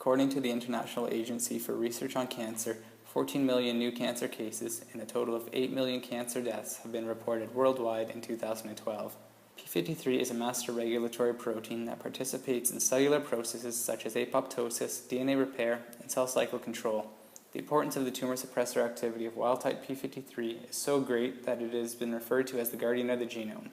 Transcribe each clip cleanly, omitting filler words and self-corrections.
According to the International Agency for Research on Cancer, 14 million new cancer cases and a total of 8 million cancer deaths have been reported worldwide in 2012. p53 is a master regulatory protein that participates in cellular processes such as apoptosis, DNA repair, and cell cycle control. The importance of the tumor suppressor activity of wild-type p53 is so great that it has been referred to as the guardian of the genome.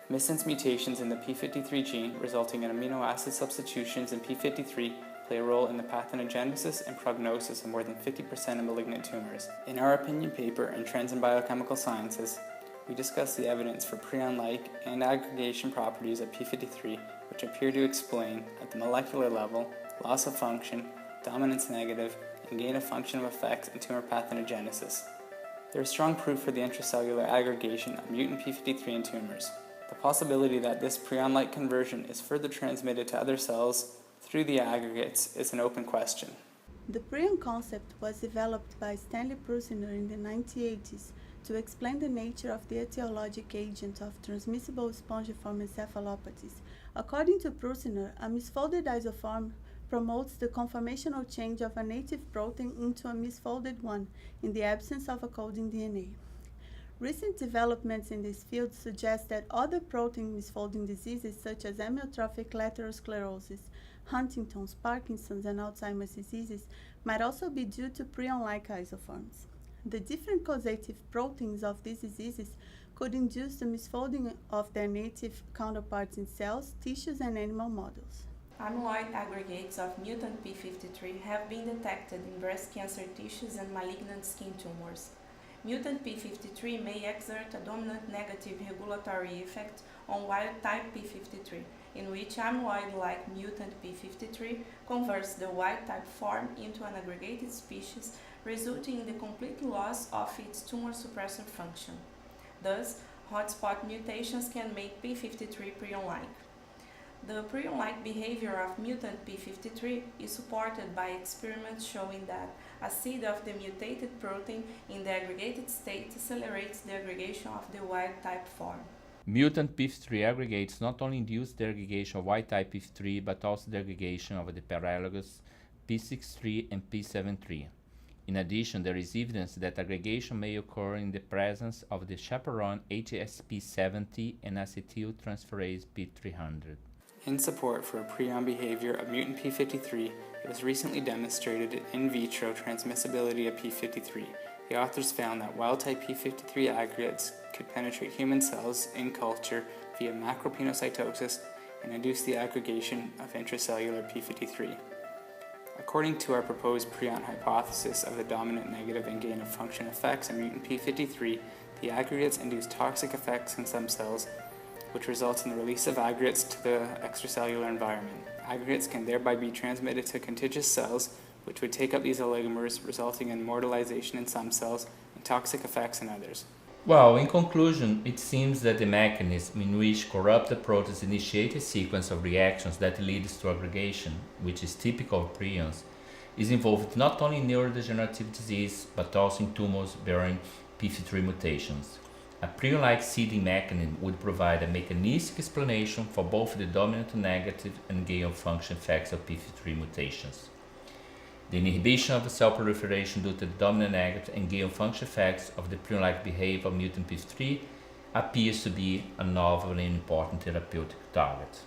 Missense mutations in the p53 gene, resulting in amino acid substitutions in p53, play a role in the pathogenesis and prognosis of more than 50% of malignant tumors. In our opinion paper in Trends in Biochemical Sciences, we discuss the evidence for prion-like and aggregation properties of p53, which appear to explain, at the molecular level, loss of function, dominance negative, and gain of function of effects in tumor pathogenesis. There is strong proof for the intracellular aggregation of mutant p53 in tumors. The possibility that this prion-like conversion is further transmitted to other cells through the aggregates is an open question. The prion concept was developed by Stanley Prusiner in the 1980s to explain the nature of the etiologic agent of transmissible spongiform encephalopathies. According to Prusiner, a misfolded isoform promotes the conformational change of a native protein into a misfolded one in the absence of a coding DNA. Recent developments in this field suggest that other protein misfolding diseases such as amyotrophic lateral sclerosis, Huntington's, Parkinson's, and Alzheimer's diseases might also be due to prion-like isoforms. The different causative proteins of these diseases could induce the misfolding of their native counterparts in cells, tissues, and animal models. Amyloid aggregates of mutant p53 have been detected in breast cancer tissues and malignant skin tumors. Mutant p53 may exert a dominant negative regulatory effect on wild-type p53, in which amyloid-like mutant p53 converts the wild-type form into an aggregated species, resulting in the complete loss of its tumor suppressor function. Thus, hotspot mutations can make p53 prion-like. The prion-like behavior of mutant p53 is supported by experiments showing that a seed of the mutated protein in the aggregated state accelerates the aggregation of the wild-type form. Mutant p53 aggregates not only induce the aggregation of wild-type p53 but also the aggregation of the paralogous p63 and p73. In addition, there is evidence that aggregation may occur in the presence of the chaperone HSP70 and acetyltransferase p300. In support for a prion behavior of mutant p53, it was recently demonstrated in vitro transmissibility of p53. The authors found that wild-type p53 aggregates could penetrate human cells in culture via macropinocytosis and induce the aggregation of intracellular p53. According to our proposed prion hypothesis of the dominant negative and gain of function effects in mutant p53, the aggregates induce toxic effects in some cells, which results in the release of aggregates to the extracellular environment. Aggregates can thereby be transmitted to contiguous cells, which would take up these oligomers, resulting in mortalization in some cells and toxic effects in others. Well, in conclusion, it seems that the mechanism in which corrupted proteins initiate a sequence of reactions that leads to aggregation, which is typical of prions, is involved not only in neurodegenerative disease, but also in tumors bearing p53 mutations. A prion-like seeding mechanism would provide a mechanistic explanation for both the dominant negative and gain of function effects of p53 mutations. The inhibition of the cell proliferation due to the dominant negative and gain of function effects of the prion-like behavior of mutant p53 appears to be a novel and important therapeutic target.